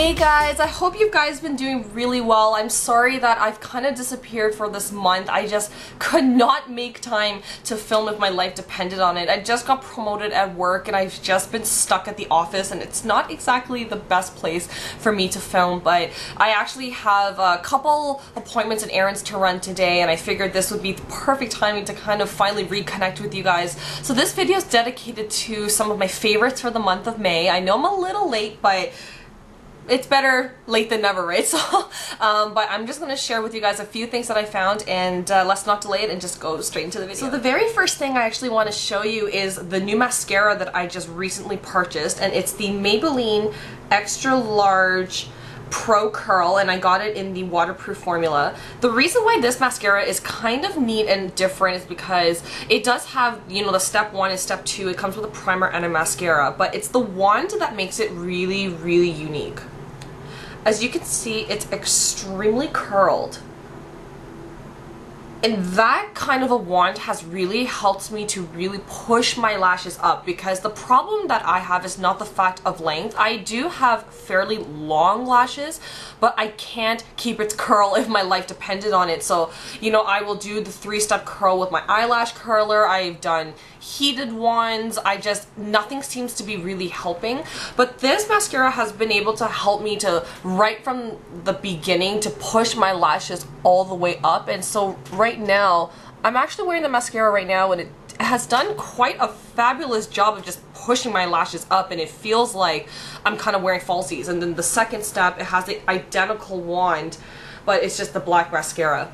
Hey guys, I hope you guys been doing really well. I'm sorry that I've kind of disappeared for this month. I just could not make time to film if my life depended on it. I just got promoted at work and I've just been stuck at the office, and it's not exactly the best place for me to film, but I actually have a couple appointments and errands to run today, and I figured this would be the perfect timing to kind of finally reconnect with you guys. So this video is dedicated to some of my favorites for the month of May. I know I'm a little late, but it's better late than never, right? So, but I'm just gonna share with you guys a few things that I found, and let's not delay it and just go straight into the video. So the very first thing I actually want to show you is the new mascara that I just recently purchased, and it's the Maybelline Extra Large Pro Curl, and I got it in the waterproof formula. The reason why this mascara is kind of neat and different is because it does have, you know, the step 1 and step 2. It comes with a primer and a mascara, but it's the wand that makes it really, really unique. As you can see, it's extremely curled. And that kind of a wand has really helped me to really push my lashes up, because the problem that I have is not the fact of length. I do have fairly long lashes, but I can't keep its curl if my life depended on it. So, you know, I will do the 3-step curl with my eyelash curler. I've done heated ones. Nothing seems to be really helping. But this mascara has been able to help me to, right from the beginning, to push my lashes all the way up. And so right now, I'm actually wearing the mascara right now, and it has done quite a fabulous job of just pushing my lashes up, and it feels like I'm kind of wearing falsies. And then the second step, it has the identical wand, but it's just the black mascara.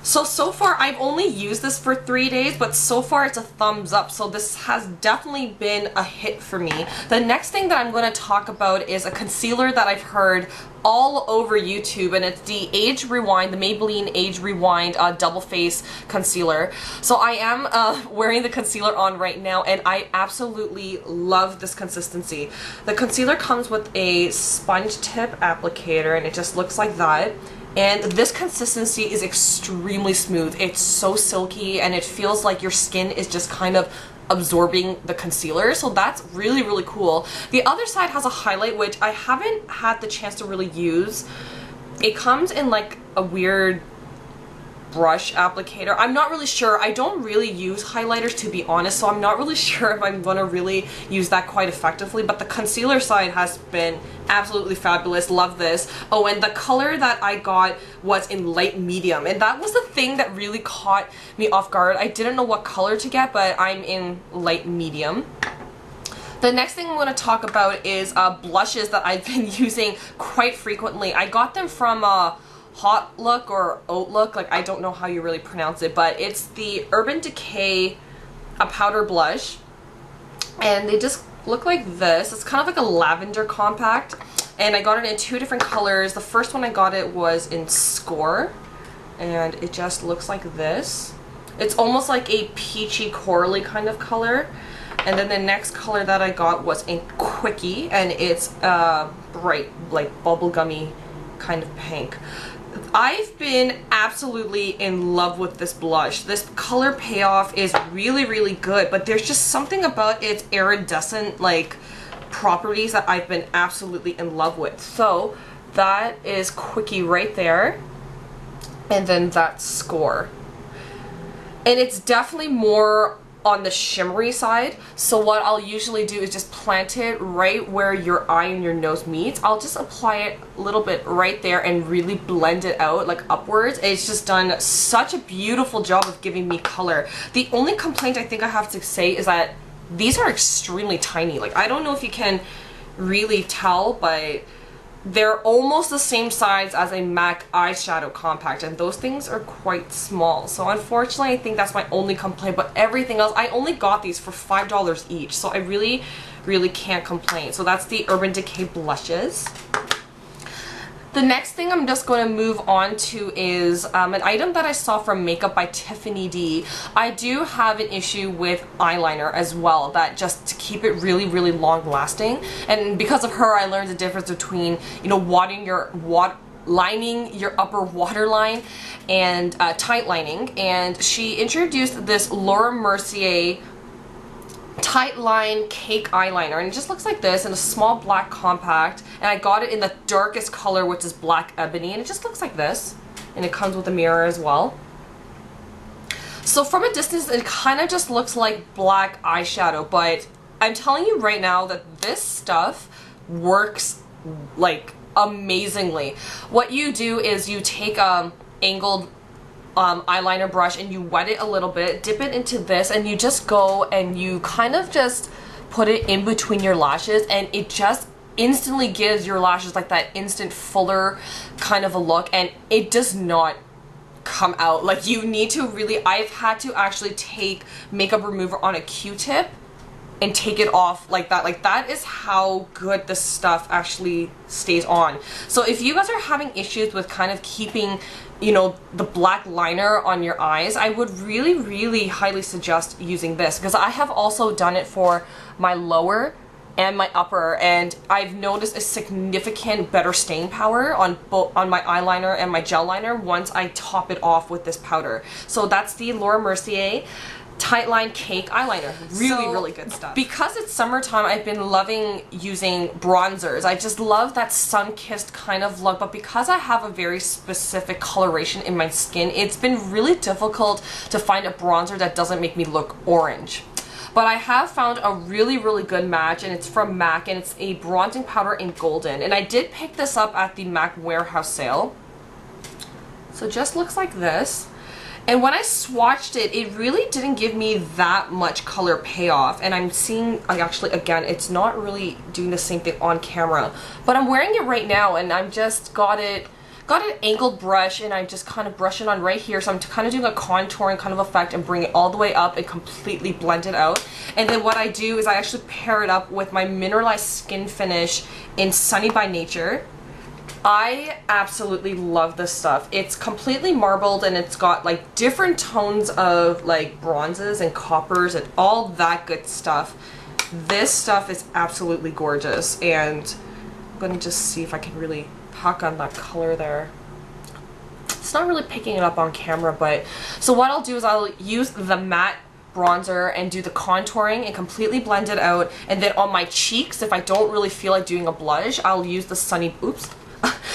So far I've only used this for 3 days, but so far it's a thumbs up. So this has definitely been a hit for me. The next thing that I'm going to talk about is a concealer that I've heard all over YouTube, and it's the Age Rewind, the Maybelline Age Rewind Double Face Concealer. So I am wearing the concealer on right now, and I absolutely love this consistency. The concealer comes with a sponge tip applicator, and it just looks like that. And this consistency is extremely smooth. It's so silky, and it feels like your skin is just kind of absorbing the concealer, so that's really, really cool. The other side has a highlight, which I haven't had the chance to really use. It comes in like a weird brush applicator. I'm not really sure. I don't really use highlighters, to be honest, so I'm not really sure if I'm gonna really use that quite effectively, but the concealer side has been absolutely fabulous. Love this. Oh, and the color that I got was in light medium, and that was the thing that really caught me off guard. I didn't know what color to get, but I'm in light medium. The next thing I'm going to talk about is blushes that I've been using quite frequently. I got them from Hot Look or Oat Look, like I don't know how you really pronounce it, but it's the Urban Decay powder blush, and they just look like this. It's kind of like a lavender compact, and I got it in 2 different colors. The first one I got it was in Score, and it just looks like this. It's almost like a peachy corally kind of color. And then the next color that I got was in Quickie, and it's bright, like bubblegummy kind of pink. I've been absolutely in love with this blush. This color payoff is really, really good, but there's just something about its iridescent like properties that I've been absolutely in love with. So that is Quickie right there, and then that's Score. And it's definitely more on the shimmery side, so what I'll usually do is just plant it right where your eye and your nose meets. I'll just apply it a little bit right there and really blend it out like upwards. It's just done such a beautiful job of giving me color. The only complaint I think I have to say is that these are extremely tiny. Like, I don't know if you can really tell, but they're almost the same size as a MAC eyeshadow compact, and those things are quite small. So unfortunately, I think that's my only complaint, but everything else, I only got these for $5 each, so I really, really can't complain. So that's the Urban Decay blushes. The next thing I'm just going to move on to is an item that I saw from Makeup by Tiffany D. I do have an issue with eyeliner as well, that just to keep it really, really long lasting. And because of her, I learned the difference between, you know, lining your upper waterline and tight lining. And she introduced this Laura Mercier Tightline Cake Eyeliner, and it just looks like this in a small black compact, and I got it in the darkest color, which is Black Ebony, and it just looks like this, and it comes with a mirror as well. So from a distance it kind of just looks like black eyeshadow, but I'm telling you right now that this stuff works like amazingly. What you do is you take angled eyeliner brush and you wet it a little bit, dip it into this, and you just go and you kind of just put it in between your lashes, and it just instantly gives your lashes like that instant fuller kind of a look, and it does not come out. Like, you need to really, I've had to actually take makeup remover on a Q-tip and take it off like that. Like, that is how good this stuff actually stays on. So if you guys are having issues with kind of keeping, you know, the black liner on your eyes, I would really highly suggest using this, because I have also done it for my lower and my upper, and I've noticed a significant better staying power on both on my eyeliner and my gel liner once I top it off with this powder. So that's the Laura Mercier Tightline Cake Eyeliner. Really good stuff. Because it's summertime, I've been loving using bronzers. I just love that sun-kissed kind of look, but because I have a very specific coloration in my skin, it's been really difficult to find a bronzer that doesn't make me look orange. But I have found a really good match, and it's from MAC, and it's a bronzing powder in golden. And I did pick this up at the MAC warehouse sale. So it just looks like this. And when I swatched it, it really didn't give me that much color payoff. And I'm seeing, actually, again, it's not really doing the same thing on camera. But I'm wearing it right now, and I'm just got an angled brush, and I just kind of brush it on right here. So I'm kind of doing a contouring kind of effect and bring it all the way up and completely blend it out. And then what I do is I actually pair it up with my Mineralize Skin Finish in Sunny by Nature. I absolutely love this stuff. It's completely marbled, and it's got like different tones of like bronzes and coppers and all that good stuff. This stuff is absolutely gorgeous, and I'm gonna just see if I can really pack on that color there. It's not really picking it up on camera, but so what I'll do is I'll use the matte bronzer and do the contouring and completely blend it out, and then on my cheeks, if I don't really feel like doing a blush, I'll use the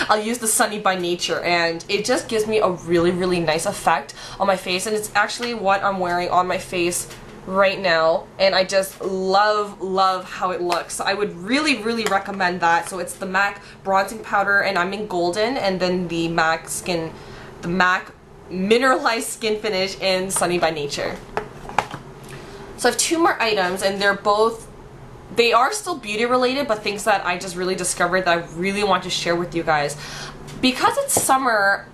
I'll use the Sunny by Nature, and it just gives me a really nice effect on my face, and it's actually what I'm wearing on my face right now, and I just love how it looks. So I would really recommend that. So it's the MAC bronzing powder, and I'm in golden, and then the MAC Mineralized Skin Finish in Sunny by Nature. So I have two more items, and they are still beauty related, but things that I just really discovered that I really want to share with you guys. Because it's summer,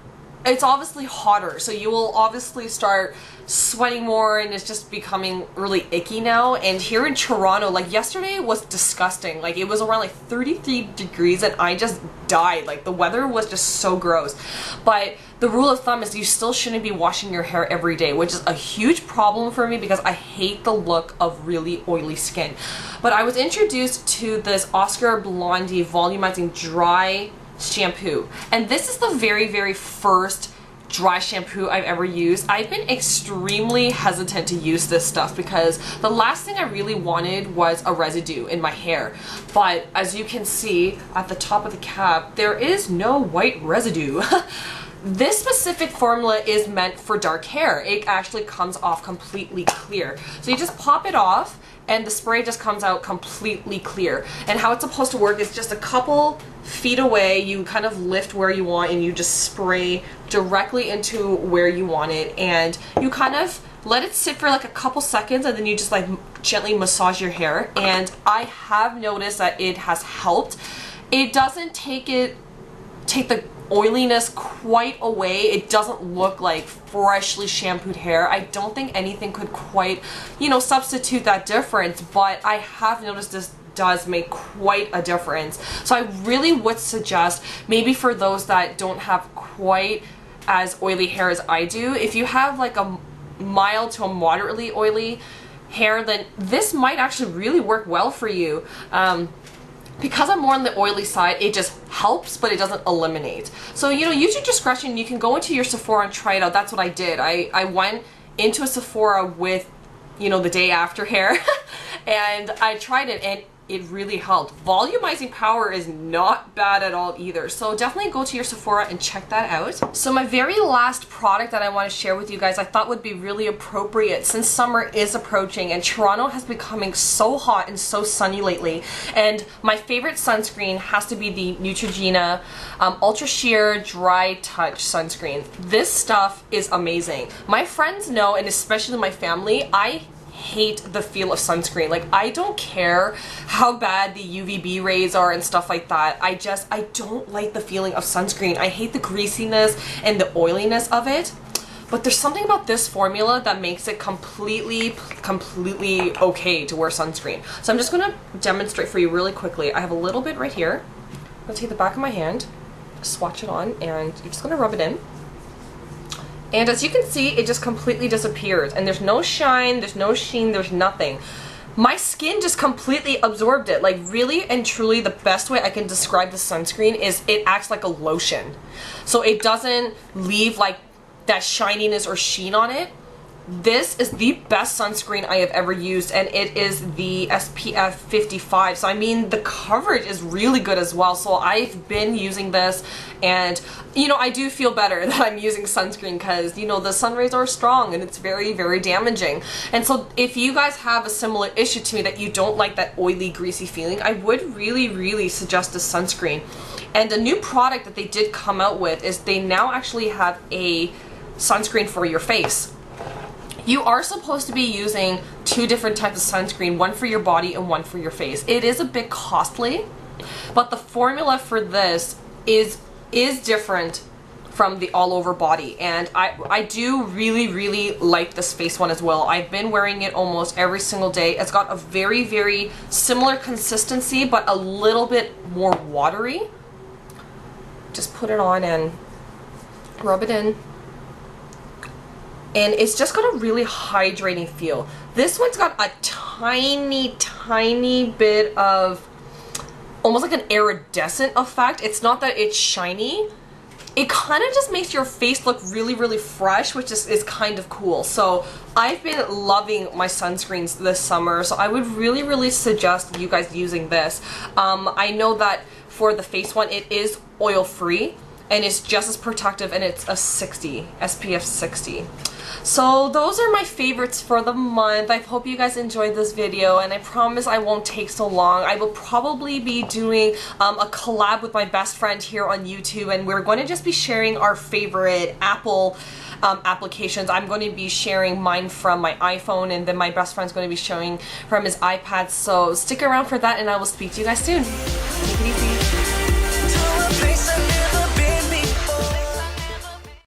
it's obviously hotter, so you will obviously start sweating more, and it's just becoming really icky now. And here in Toronto, like yesterday was disgusting. Like, it was around like 33 degrees, and I just died. Like, the weather was just so gross. But the rule of thumb is you still shouldn't be washing your hair every day, which is a huge problem for me because I hate the look of really oily skin. But I was introduced to this Oscar Blandi Volumizing Dry Shampoo, and this is the very first dry shampoo I've ever used. I've been extremely hesitant to use this stuff because the last thing I really wanted was a residue in my hair. But as you can see at the top of the cap, there is no white residue. This specific formula is meant for dark hair. It actually comes off completely clear. So you just pop it off, and the spray just comes out completely clear. And how it's supposed to work is just a couple feet away, you kind of lift where you want, and you just spray directly into where you want it, and you kind of let it sit for like a couple seconds, and then you just like gently massage your hair. And I have noticed that it has helped. It doesn't take the oiliness quite away. It doesn't look like freshly shampooed hair. I don't think anything could quite, you know, substitute that difference, but I have noticed this does make quite a difference. So I really would suggest, maybe for those that don't have quite as oily hair as I do, if you have like a mild to a moderately oily hair, then this might actually really work well for you. Because I'm more on the oily side, it just helps, but it doesn't eliminate. So, you know, use your discretion. You can go into your Sephora and try it out. That's what I did. I went into a Sephora with you know, the day after hair. And I tried it and it really helped. Volumizing power is not bad at all either. So definitely go to your Sephora and check that out. So my very last product that I want to share with you guys I thought would be really appropriate since summer is approaching and Toronto has been becoming so hot and so sunny lately. And my favorite sunscreen has to be the Neutrogena Ultra Sheer Dry Touch Sunscreen. This stuff is amazing. My friends know, and especially my family, I hate the feel of sunscreen. Like, I don't care how bad the UVB rays are and stuff like that. I don't like the feeling of sunscreen. I hate the greasiness and the oiliness of it. But there's something about this formula that makes it completely okay to wear sunscreen. So I'm just gonna demonstrate for you really quickly. I have a little bit right here. I'm gonna take the back of my hand, swatch it on, and you're just gonna rub it in. And as you can see, it just completely disappears. And there's no shine, there's no sheen, there's nothing. My skin just completely absorbed it. Like, really and truly, the best way I can describe the sunscreen is it acts like a lotion. So it doesn't leave like that shininess or sheen on it. This is the best sunscreen I have ever used, and it is the SPF 55. So I mean, the coverage is really good as well. So I've been using this, and you know, I do feel better that I'm using sunscreen because, you know, the sun rays are strong and it's very damaging. And so if you guys have a similar issue to me, that you don't like that oily, greasy feeling, I would really suggest this sunscreen. And a new product that they did come out with is they now actually have a sunscreen for your face. You are supposed to be using 2 different types of sunscreen, one for your body and one for your face. It is a bit costly, but the formula for this is different from the all over body, and I do really like this face one as well. I've been wearing it almost every single day. It's got a very similar consistency, but a little bit more watery. Just put it on and rub it in. And it's just got a really hydrating feel. This one's got a tiny bit of almost like an iridescent effect. It's not that it's shiny. It kind of just makes your face look really fresh, which is kind of cool. So I've been loving my sunscreens this summer, so I would really suggest you guys using this. I know that for the face one, it is oil free and it's just as protective, and it's a SPF 60. So those are my favorites for the month. I hope you guys enjoyed this video, and I promise I won't take so long. I will probably be doing a collab with my best friend here on YouTube, and we're going to just be sharing our favorite Apple applications. I'm going to be sharing mine from my iPhone, and then my best friend's going to be showing from his iPad. So stick around for that, and I will speak to you guys soon. Take it easy.